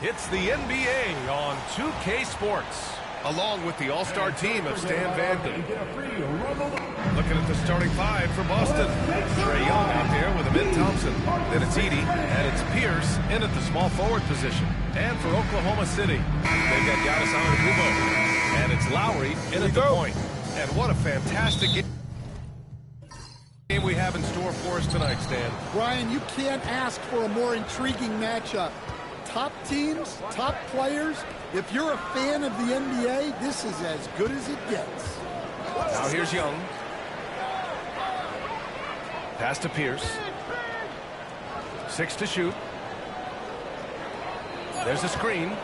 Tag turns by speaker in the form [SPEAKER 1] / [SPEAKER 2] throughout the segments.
[SPEAKER 1] It's the NBA on 2K Sports, along with the all-star team of Stan Van Gundy. Looking at the starting five for Boston. Trae Young out there with Amin Thompson. Then it's Edey, and it's Pierce in at the small forward position. And for Oklahoma City, they've got Giannis Antetokounmpo. And it's Lowry in at the point. And what a fantastic game we have in store for us tonight, Stan.
[SPEAKER 2] Brian, you can't ask for a more intriguing matchup. Top teams, top players. If you're a fan of the NBA, this is as good as it gets.
[SPEAKER 1] Now here's Young. Pass to Pierce. 6 to shoot. There's a screen.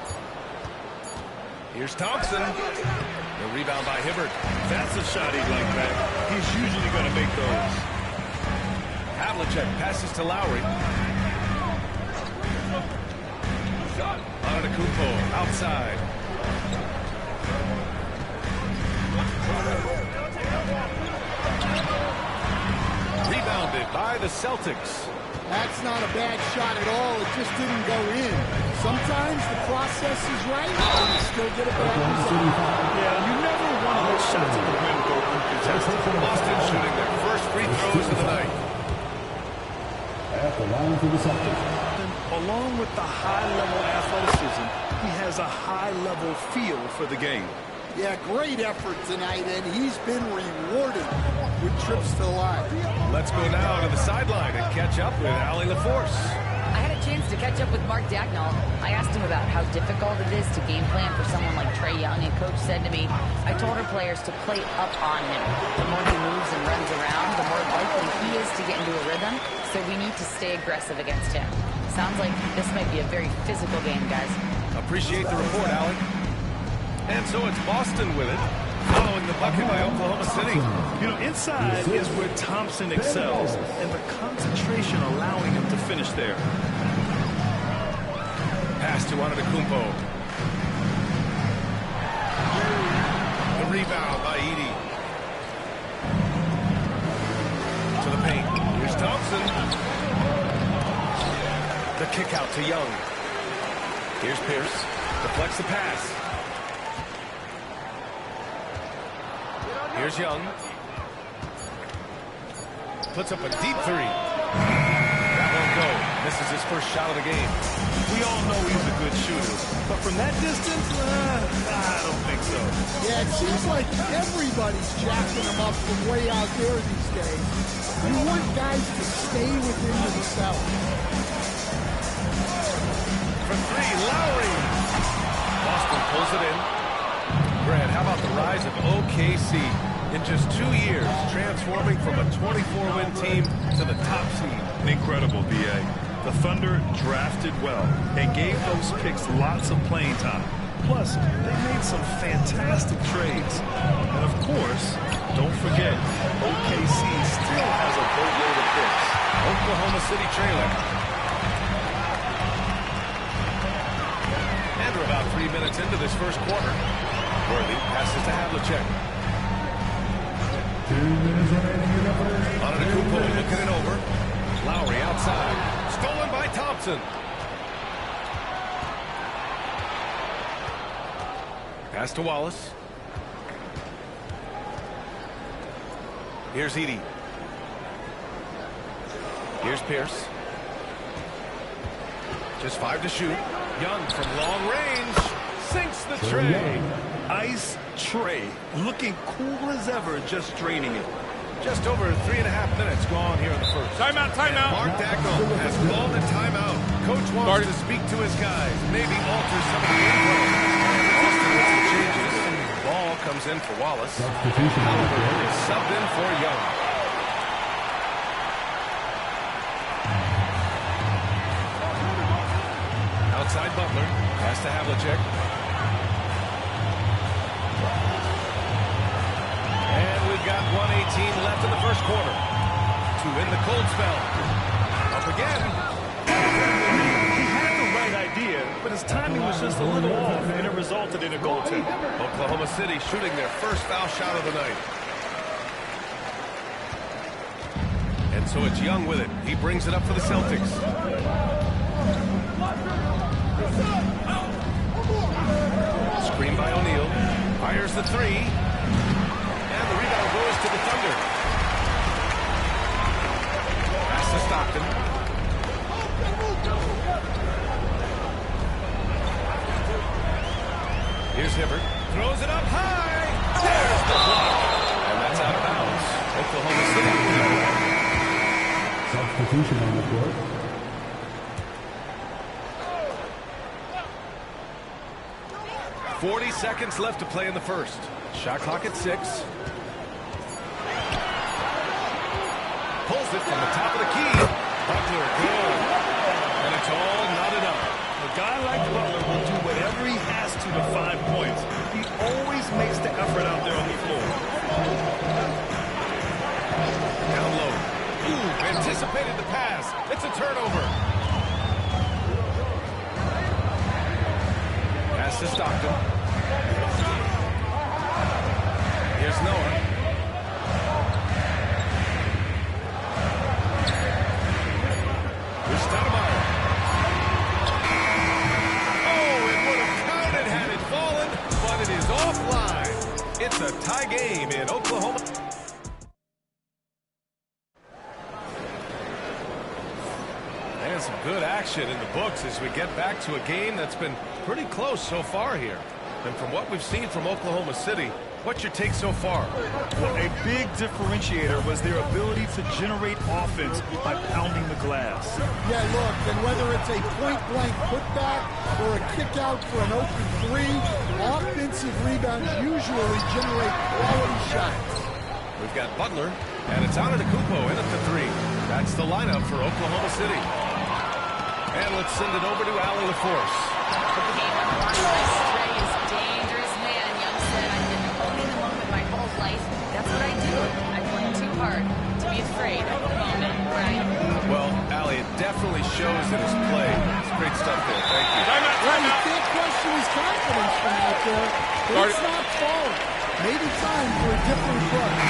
[SPEAKER 1] Here's Thompson. The rebound by Hibbert.
[SPEAKER 3] That's a shot he'd like that. He's usually going to make those.
[SPEAKER 1] Havlicek passes to Lowry. Antetokounmpo outside. Rebounded by the Celtics.
[SPEAKER 2] That's not a bad shot at all. It just didn't go in. Sometimes the process is right, and you still get a bad result.
[SPEAKER 3] Yeah, you never want to let shots at the rim go uncontested.
[SPEAKER 1] Boston shooting their first free throws of the night.
[SPEAKER 4] At the line for the Celtics.
[SPEAKER 3] Along with the high-level athleticism, he has a high-level feel for the game.
[SPEAKER 2] Yeah, great effort tonight, and he's been rewarded with trips to the line.
[SPEAKER 1] Let's go now to the sideline and catch up with Allie LaForce.
[SPEAKER 5] I had a chance to catch up with Mark Dagnall. I asked him about how difficult it is to game plan for someone like Trae Young, and Coach said to me, I told our players to play up on him. The more he moves and runs around, the more likely he is to get into a rhythm, so we need to stay aggressive against him. Sounds like this might be a very physical game, guys.
[SPEAKER 1] Appreciate the report, Allie. And so it's Boston with it, following the bucket by Oklahoma City.
[SPEAKER 3] You know, inside is where Thompson excels, and the concentration allowing him to finish there.
[SPEAKER 1] Pass to Antetokounmpo. The rebound by Edey. To the paint. Here's Thompson. The kick out to Young. Here's Pierce. Deflects the pass. Here's Young. Puts up a deep three. That won't go. This is his first shot of the game.
[SPEAKER 3] We all know he's a good shooter, but from that distance, I don't think so.
[SPEAKER 2] Yeah, it seems like everybody's jacking him up from way out there these days. You want guys to stay within themselves.
[SPEAKER 1] For three, Lowry. Boston pulls it in. Brad, how about the rise of OKC? In just 2 years, transforming from a 24-win team to the top seed.
[SPEAKER 3] Incredible, B.A. The Thunder drafted well and gave those picks lots of playing time. Plus, they made some fantastic trades. And of course, don't forget, OKC still has a boatload of picks.
[SPEAKER 1] Oklahoma City trailing. And we're about 3 minutes into this first quarter. Worthy passes to Havlicek.
[SPEAKER 4] 2 minutes remaining.
[SPEAKER 1] Antetokounmpo looking it over. Lowry outside. Stolen by Thompson. Pass to Wallace. Here's Edey. Here's Pierce. Just 5 to shoot. Young from long range. Sinks the tray.
[SPEAKER 3] Ice Trae, looking cool as ever, just draining it.
[SPEAKER 1] Just over 3.5 minutes gone here in the first.
[SPEAKER 6] Timeout, timeout.
[SPEAKER 1] Mark Dagnall has called a timeout. Coach wants to speak to his guys, maybe alter some of the game plan. Boston with some changes. Ball comes in for Wallace. Halliburton is subbed in for Young. Outside Butler. Pass to Havlicek. Got 1:18 left in the first quarter. To end the cold spell. Up again.
[SPEAKER 3] He had the right idea, but his timing was just a little off, and it resulted in a goaltend.
[SPEAKER 1] Oklahoma City shooting their first foul shot of the night. And so it's Young with it. He brings it up for the Celtics. by O'Neal. Fires the three. And the rebound goes to the Thunder. Pass to Stockton. Here's Hibbert. Throws it up high. There's the block. And that's out of bounds. Oklahoma City.
[SPEAKER 4] Substitution on the court.
[SPEAKER 1] .40 seconds left to play in the first. Shot clock at 6. Pulls it from the top of the key. Butler, good. And it's all knotted up.
[SPEAKER 3] A guy like Butler will do whatever he has to find points. He always makes the effort out there on the floor.
[SPEAKER 1] Down low. Ooh, anticipated the pass. It's a turnover. Pass to Stockton. Here's Noah. Here's Stoudemire. Oh, it would have counted had it fallen, but it is offline. It's a tie game in Oklahoma. And some good action in the books as we get back to a game that's been pretty close so far here. And from what we've seen from Oklahoma City, what's your take so far?
[SPEAKER 3] Well, a big differentiator was their ability to generate offense by pounding the glass.
[SPEAKER 2] Yeah, look, and whether it's a point-blank putback or a kick-out for an open three, offensive rebounds usually generate quality shots.
[SPEAKER 1] We've got Butler, and it's out of Kupo in at the 3. That's the lineup for Oklahoma City. And let's send it over to Allie LaForce.
[SPEAKER 5] Put the game on the line. Trey is a dangerous man. Young said, I've been owning the moment my whole life. That's what I do. I play too hard to be afraid of the moment, right?
[SPEAKER 1] Well, Allie, it definitely shows in his play. It's great stuff there. Thank you.
[SPEAKER 2] Well, you can't question his confidence from out there, but it's not falling. Maybe time for a different approach.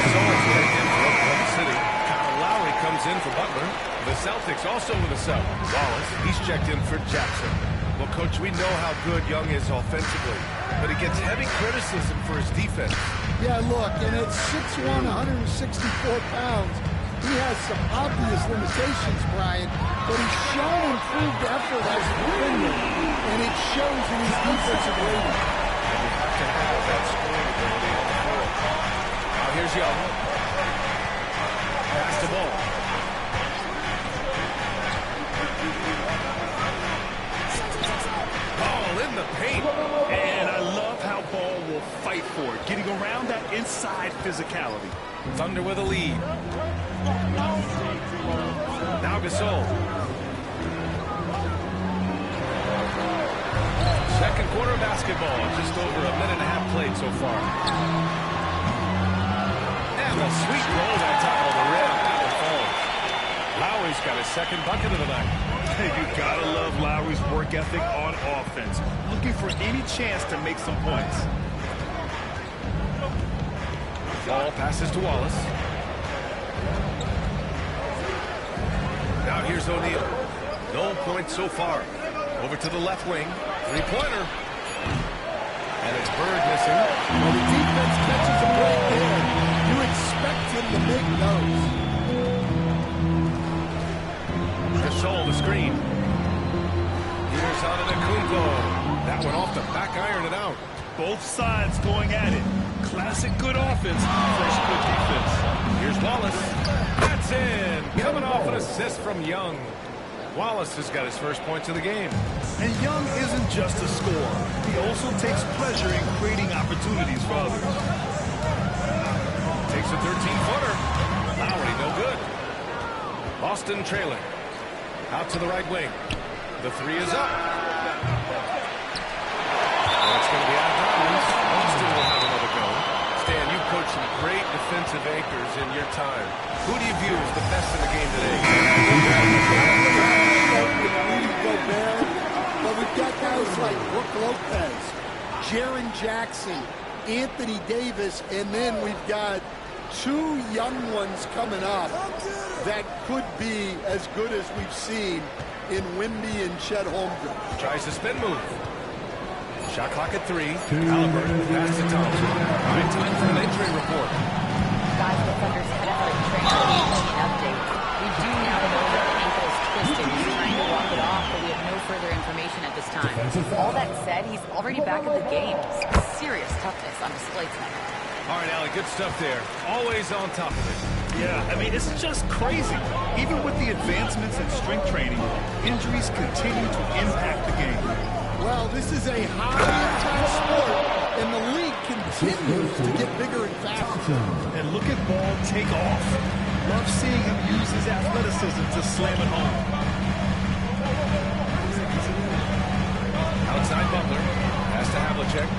[SPEAKER 1] Someone's checked in for Oklahoma City. Kyle Lowry comes in for Butler. The Celtics also with a sub. Wallace, he's checked in for Jackson. Well, Coach, we know how good Young is offensively, but he gets heavy criticism for his defense.
[SPEAKER 2] Yeah, look, and at 6'1", 164 pounds, he has some obvious limitations, Brian, but he's shown improved effort as a defender, and it shows in his defensive rating.
[SPEAKER 1] To have that scoring ability on the floor. Now here's Young. Pass the ball. Ball in the paint.
[SPEAKER 3] And I love how Ball will fight for it, getting around that inside physicality.
[SPEAKER 1] Thunder with a lead. Now Gasol. Second quarter of basketball. Just over a minute and a half played so far. And a sweet roll that top of the rim. That one falls. Lowry's got his second bucket of the night.
[SPEAKER 3] Hey, you gotta love Lowry's work ethic on offense. Looking for any chance to make some points.
[SPEAKER 1] Ball passes to Wallace. Now here's O'Neal. No points so far. Over to the left wing. Three-pointer. And it's Bird missing.
[SPEAKER 2] Well, the defense catches a break there. You expect him to make those.
[SPEAKER 1] Gasol, the screen. Here's Antetokounmpo. That one off the back iron and out.
[SPEAKER 3] Both sides going at it. Classic good offense versus good defense.
[SPEAKER 1] Here's Wallace. That's in. Coming off an assist from Young. Wallace has got his first points of the game.
[SPEAKER 3] And Young isn't just a scorer. He also takes pleasure in creating opportunities for others.
[SPEAKER 1] Takes a 13-footer. Lowry, no good. Boston trailing. Out to the right wing. The three is up. And it's going to be out of bounds. Boston will have another go. Stan, you've coached some great defensive anchors in your time. Who do you view as the best in the game today?
[SPEAKER 2] But we've got guys like Brook Lopez, Jaren Jackson, Anthony Davis, and then we've got two young ones coming up that could be as good as we've seen in Wimby and Chet Holmgren.
[SPEAKER 1] Tries a spin move. Shot clock at 3. Halliburton pass to Thompson. All right, time for an injury report.
[SPEAKER 5] Guys, the Thunder's head out of trainer gave me an update. We do now know that the ankle is twisted. He's trying to walk it off, but we have no further information at this time. All that said, he's already back in the game. Serious toughness on display tonight.
[SPEAKER 1] All right, Allie, good stuff there. Always on top of it.
[SPEAKER 3] Yeah, I mean, it's just crazy. Even with the advancements in strength training, injuries continue to impact the game.
[SPEAKER 2] Well, this is a high-impact sport, and the league continues to get bigger and faster.
[SPEAKER 3] And look at Ball take off. Love seeing him use his athleticism to slam it home.
[SPEAKER 1] Outside Butler. Pass to Havlicek.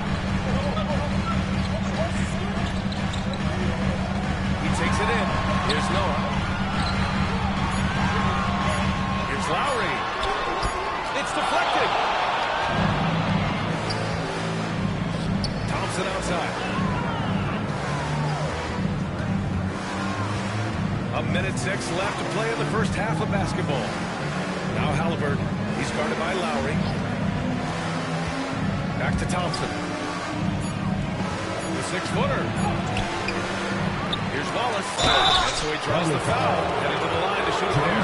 [SPEAKER 1] He takes it in. Here's Noah. Here's Lowry. It's deflected. Thompson outside. 1:06 left to play in the first half of basketball. Now Halliburton. He's guarded by Lowry. Back to Thompson. The 6-footer. Here's Wallace. And so he draws the foul. Heading to the line to shoot there.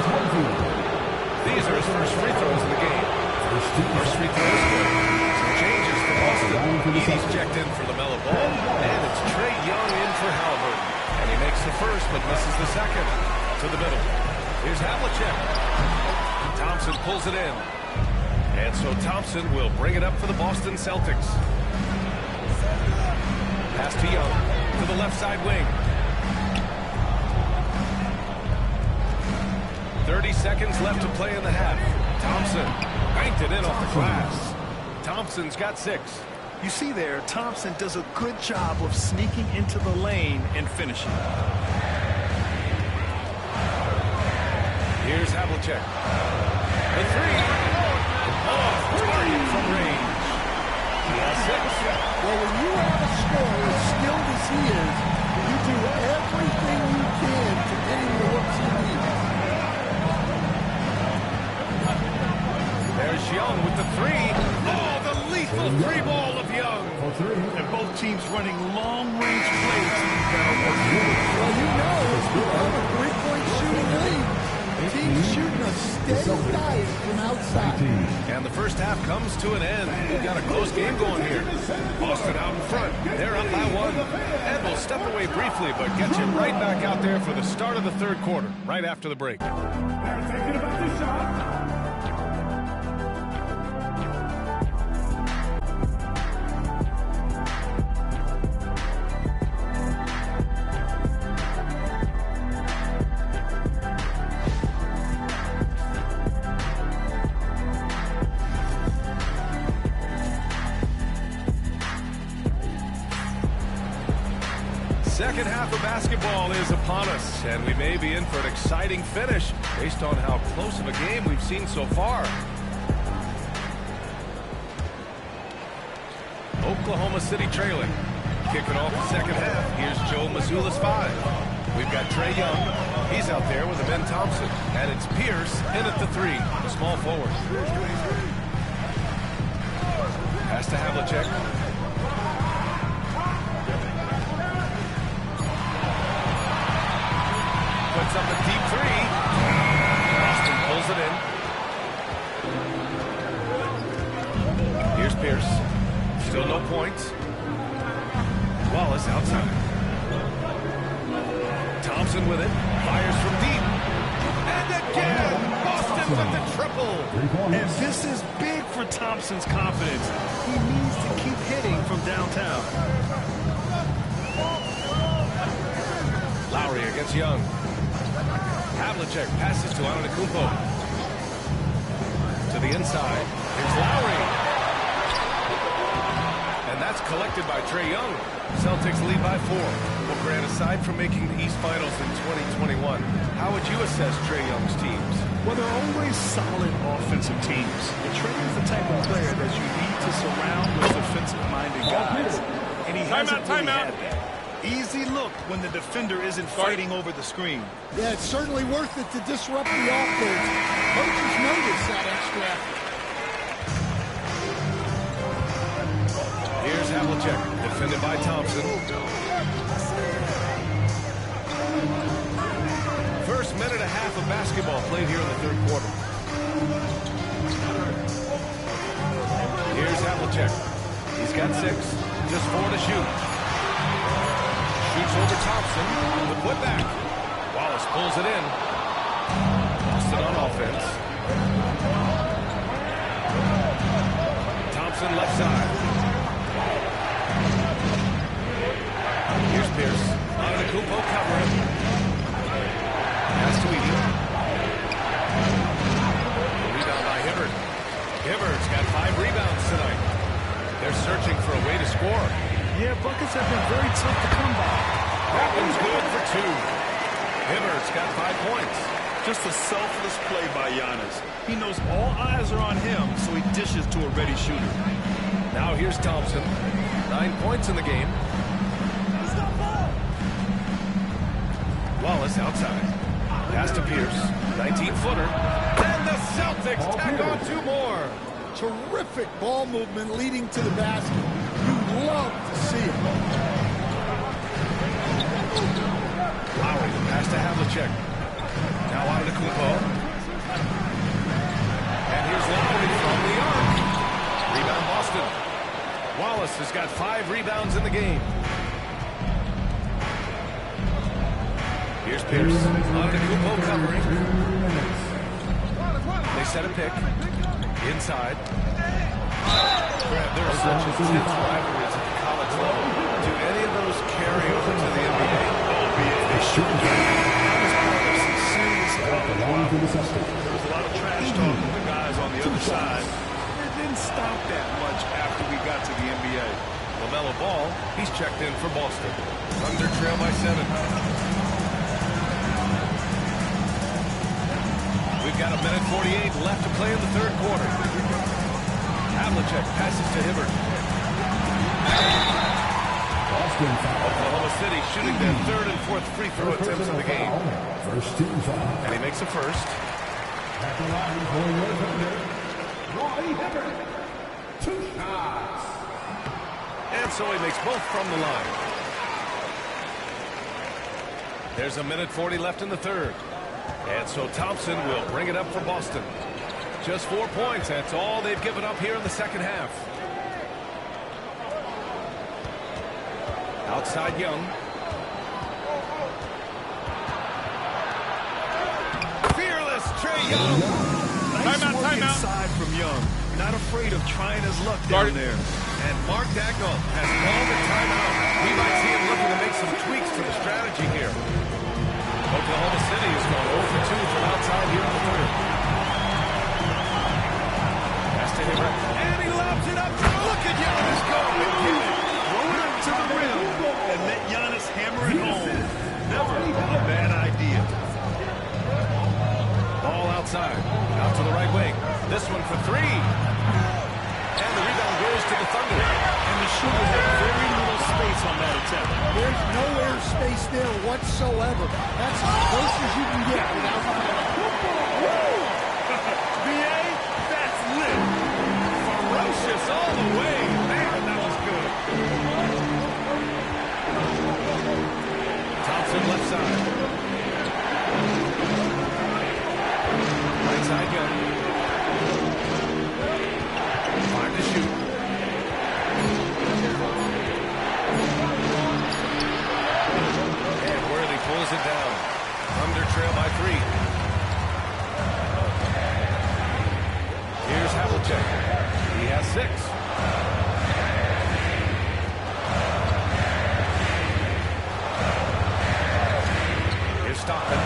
[SPEAKER 1] These are his first free throws in the game. First free throw is good. Some changes for Boston. Edie's checked in for the mellow ball. And it's Trae Young in for Halliburton. And he makes the first but misses the second. To the middle. Here's Havlicek. Thompson pulls it in. And so Thompson will bring it up for the Boston Celtics. Pass to Young. To the left side wing. 30 seconds left to play in the half. Thompson banked it in off the glass. Thompson's got 6.
[SPEAKER 3] You see there, Thompson does a good job of sneaking into the lane and finishing.
[SPEAKER 1] Here's Havlicek. The 3. Oh, target from range. He has 6.
[SPEAKER 2] Well, when you have a scorer as skilled as he is, you do everything you can to get him the looks he needs.
[SPEAKER 1] There's Young with the 3. Oh, the lethal 3 ball of Young.
[SPEAKER 3] And both teams running long-range plays that are working.
[SPEAKER 2] Well, you know it's become a three-point shooting league. Teams shooting a steady diet from outside.
[SPEAKER 1] And the first half comes to an end. We've got a close game going here. Boston out in front. They're up by 1. And we'll step away briefly, but get you right back out there for the start of the third quarter, right after the break. Second half of basketball is upon us, and we may be in for an exciting finish based on how close of a game we've seen so far. Oklahoma City trailing. Kicking off the second half. Here's Joe Mazzulla's 5. We've got Trae Young. He's out there with Ben Thompson. And it's Pierce in at the 3, the small forward. Pass to Havlicek. Puts up a deep 3. Boston pulls it in. Here's Pierce. Still no points. Wallace outside. Thompson with it. Fires from deep. And again, Boston with the triple.
[SPEAKER 3] And this is big for Thompson's confidence. He needs to keep hitting from downtown.
[SPEAKER 1] Lowry against Young. Havlicek passes to Antetokounmpo. To the inside. Here's Lowry. And that's collected by Trae Young. Celtics lead by 4. Well, Grant, aside from making the East Finals in 2021, how would you assess Trae Young's teams?
[SPEAKER 3] Well, they're always solid offensive teams. But Trae is the type of player that you need to surround with defensive-minded guys. And he hasn't really had that. Easy look when the defender isn't fighting over the screen.
[SPEAKER 2] Yeah, it's certainly worth it to disrupt the offense. Coaches notice that extra effort.
[SPEAKER 1] Havlicek, defended by Thompson. First minute and a half of basketball played here in the third quarter. Here's Havlicek. He's got 6, just 4 to shoot. Shoots over Thompson. The putback. Wallace pulls it in. Boston on offense. Thompson left side. Here's Pierce. Antetokounmpo covering. Pass to Edie. Rebound by Hibbert. Hibbert's got 5 rebounds tonight. They're searching for a way to score.
[SPEAKER 3] Yeah, buckets have been very tough to come by.
[SPEAKER 1] That one's good for 2. Hibbert's got 5 points.
[SPEAKER 3] Just a selfless play by Giannis. He knows all eyes are on him, so he dishes to a ready shooter.
[SPEAKER 1] Now here's Thompson. 9 points in the game. Wallace outside. Pass to Pierce. 19-footer. And the Celtics tack on 2 more.
[SPEAKER 2] Terrific ball movement leading to the basket. You love to see it.
[SPEAKER 1] Lowry, pass to Havlicek. Now Antetokounmpo. And here's Lowry from the arc. Rebound Boston. Wallace has got 5 rebounds in the game. Here's Pierce. Antetokounmpo covering. They set a pick. Inside. There are such intense rivalries at the college level. Do any of those carry over to the NBA?
[SPEAKER 3] They should. Some serious There was a lot of trash talk from the guys on the other side. It didn't stop that much after we got to the NBA.
[SPEAKER 1] LaMelo Ball, he's checked in for Boston. Thunder trail by 7. We've got 1:48 left to play in the third quarter. Havlicek passes to Hibbert. Oklahoma City shooting their 3rd and 4th free throw attempts in the game.
[SPEAKER 4] First team foul.
[SPEAKER 1] And he makes a first.
[SPEAKER 4] At the line for Roy Hibbert. 2 shots.
[SPEAKER 1] And so he makes both from the line. There's 1:40 left in the third. And so Thompson will bring it up for Boston. Just 4 points. That's all they've given up here in the second half. Outside Young. Fearless Trae Young.
[SPEAKER 3] Nice work inside from Young. Not afraid of trying his luck down there.
[SPEAKER 1] And Mark Dagnall has called a timeout. We might see him looking to make some tweaks to the strategy here. Oklahoma City has gone 0 for 2 from outside here in the third. Pass to Hibbert. And he lobs it up. Look at Giannis go and get it.
[SPEAKER 3] Throw it up to the rim and let Giannis hammer it home. Never a bad idea.
[SPEAKER 1] Ball outside. Out to the right wing. This one for 3. And the rebound goes to the Thunder.
[SPEAKER 3] And the shooter had very little space on that attempt.
[SPEAKER 2] There's no air space there whatsoever. That's as close as you can get without
[SPEAKER 3] BA, that's lit.
[SPEAKER 1] Ferocious all the way. Man, that was good. Thompson left side. Right side Young. 5 to shoot. And Worthy pulls it down. Thunder trail by 3. Here's Havlicek. He has 6. Here's Stockton.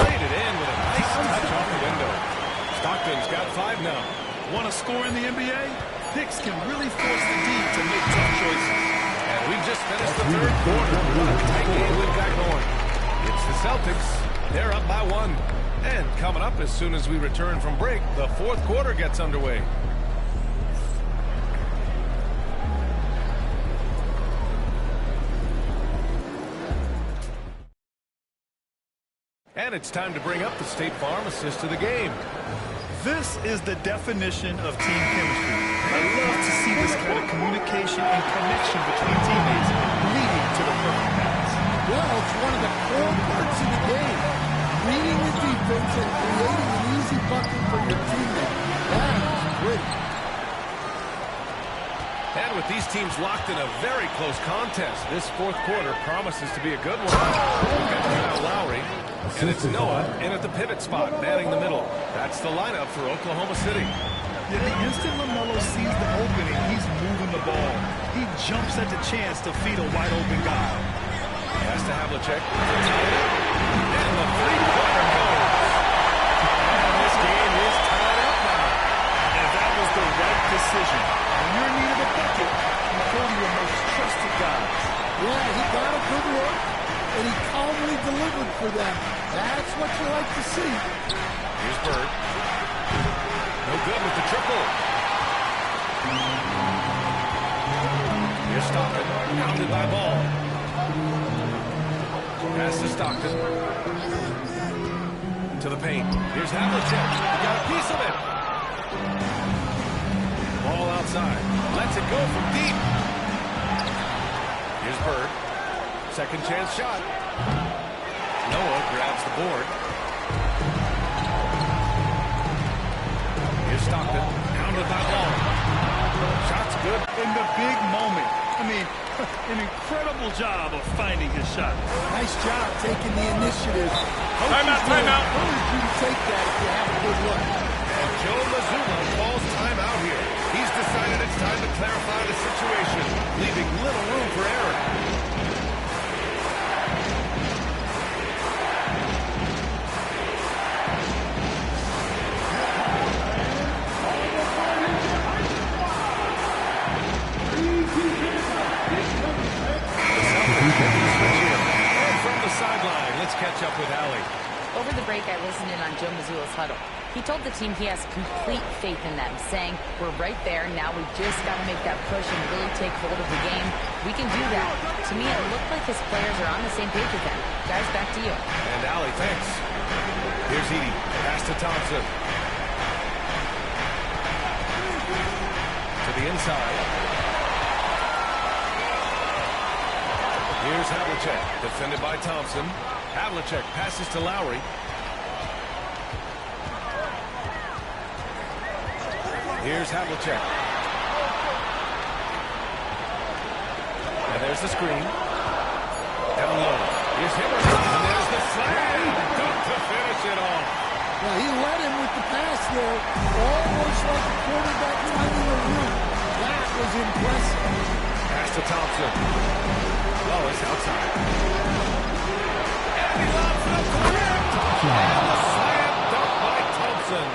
[SPEAKER 1] Laid it in with a nice touch off the window. Stockton's got 5 now.
[SPEAKER 3] Want to score in the NBA? Picks can really force the D to make tough choices.
[SPEAKER 1] And we just finished the third quarter. What a tight game we've got going. It's the Celtics. They're up by 1. And coming up as soon as we return from break, the fourth quarter gets underway. And it's time to bring up the State Farm assist of the game.
[SPEAKER 3] This is the definition of team chemistry. I love to see this kind of communication and connection between teammates leading to the perfect pass.
[SPEAKER 2] Well, it's one of the core parts of the game. Reading the defense and creating an easy bucket for your teammate. That is great.
[SPEAKER 1] And with these teams locked in a very close contest, this fourth quarter promises to be a good one. Now Lowry, and it's Noah in at the pivot spot, manning the middle. That's the lineup for Oklahoma City.
[SPEAKER 3] Yeah, the instant LaMelo sees the opening, he's moving the ball. He jumps at the chance to feed a wide-open guy.
[SPEAKER 1] Pass to Havlicek. And the three-pointer goes. And this game is tied up now.
[SPEAKER 3] And that was the right decision. When you're in need of a bucket, you go to your most trusted guys.
[SPEAKER 2] Yeah, he got a good look, and he calmly delivered for them. That's what you like to see.
[SPEAKER 1] Here's Bird. No good with the triple. Here's Stockton, pounded by Ball. Pass to Stockton. To the paint. Here's Havlicek. He got a piece of it. Ball outside. Lets it go from deep. Here's Bird. Second chance shot. Noah grabs the board. Here's Stockton. Pounded by Ball. Shot's good.
[SPEAKER 3] In the big moment. I mean, an incredible job of finding his shot.
[SPEAKER 2] Nice job taking the initiative.
[SPEAKER 3] Timeout.
[SPEAKER 2] Encourage you to take that if you have a good look.
[SPEAKER 1] And Joe Mazzulla calls timeout here. He's decided it's time to clarify the situation, leaving little room for error. From the sideline, let's catch up with Allie.
[SPEAKER 5] Over the break, I listened in on Joe Mazzulla's huddle. He told the team he has complete faith in them, saying, we're right there, now we just got to make that push and really take hold of the game. We can do that. To me, it looked like his players are on the same page with him. Guys, back to you.
[SPEAKER 1] And Allie, thanks. Here's Edie. Pass to Thompson. To the inside. Here's Havlicek, defended by Thompson. Havlicek passes to Lowry. Here's Havlicek. And there's the screen. Down low. Here's Himmerson. And there's the slam. Dunk to finish it off.
[SPEAKER 2] Well, he led him with the pass there, almost like a quarterback running a route. That was impressive.
[SPEAKER 1] Pass to Thompson. Oh, it's outside. And he lobs it up to the rim. And the slam dunk by Thompson.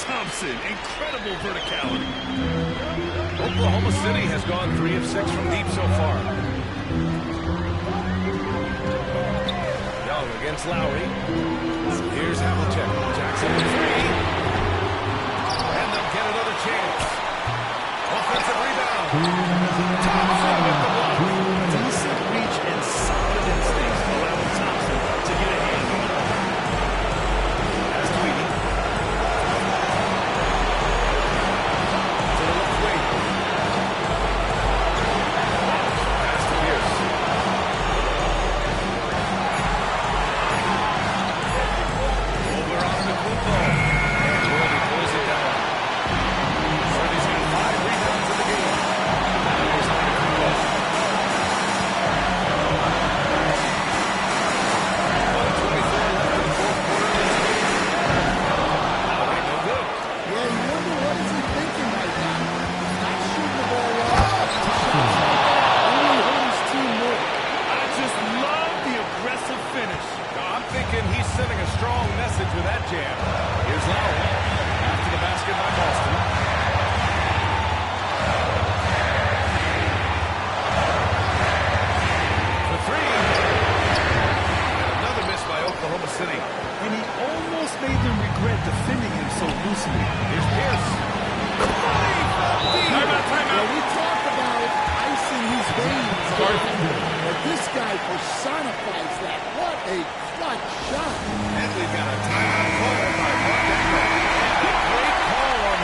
[SPEAKER 3] Thompson, incredible verticality.
[SPEAKER 1] Oklahoma City has gone 3 of 6 from deep so far. Young against Lowry. Here's Havlicek. Jackson with 3. And they'll get another chance. Offensive rebound. Thompson with the block.
[SPEAKER 3] Decent reach and solid instincts allowing Thompson to get a hand on it.
[SPEAKER 1] As Tweedy.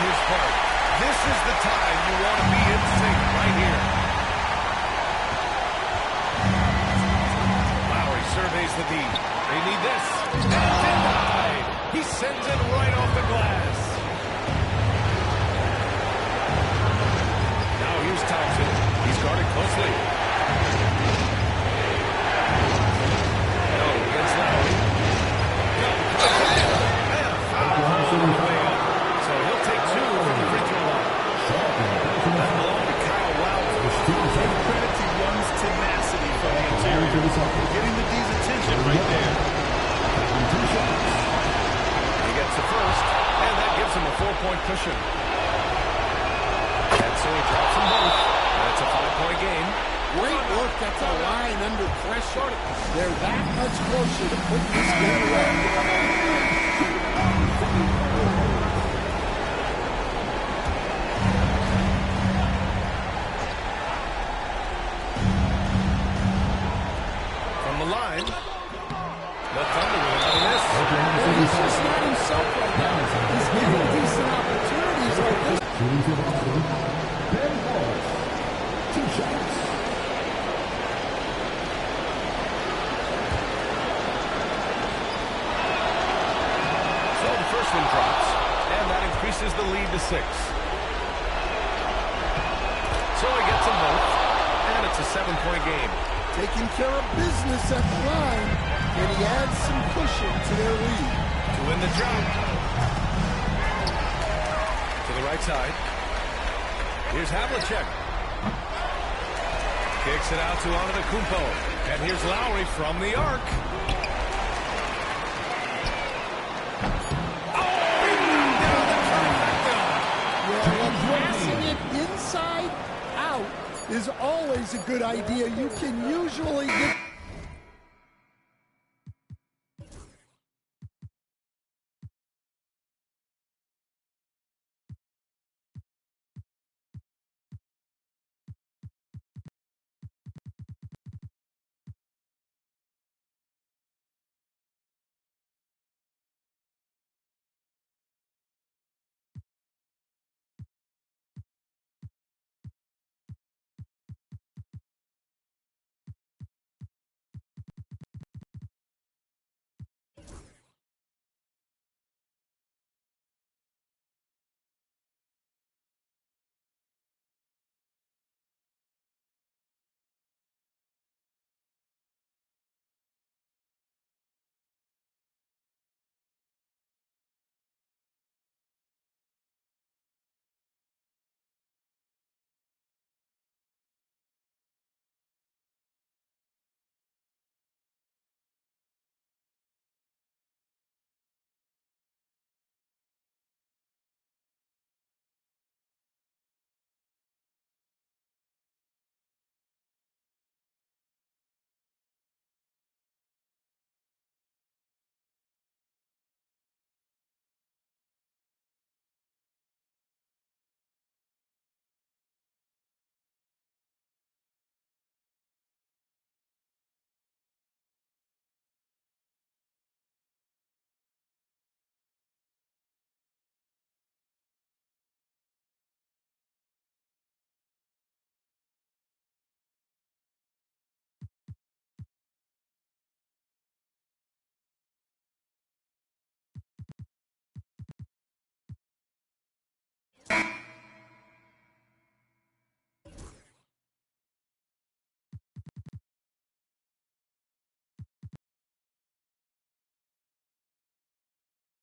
[SPEAKER 1] his part. This is the time you want to be in sync right here. Lowry surveys the D. They need this. And denied. He sends it right off the glass. Now here's Thompson. He's guarded closely. No, against Lowry. And a foul on the way up. So he'll take 2 from the free throw line. That belonged to Kyle Lowry.
[SPEAKER 3] Give credit to Young's tenacity from the interior. Getting the D's attention right there.
[SPEAKER 1] He gets the first, and that gives him a 4-point cushion. And so he drops them both. That's a 5-point game.
[SPEAKER 2] Great look at the line under pressure. They're that much closer to putting this game away.
[SPEAKER 1] Line. The Thunder with another miss.
[SPEAKER 2] He's just not himself right now. He's getting decent opportunities like this.
[SPEAKER 4] Shooting to Boston, Ben Wallace. 2 shots.
[SPEAKER 1] So the first one drops, and that increases the lead to 6. So he gets them both, and it's a 7-point game.
[SPEAKER 2] Taking care of business at the line, and he adds some cushion to their lead.
[SPEAKER 1] To win the drop. To the right side. Here's Havlicek. Kicks it out to Antetokounmpo. And here's Lowry from the arc.
[SPEAKER 2] Passing it inside out is always a good idea. You can usually get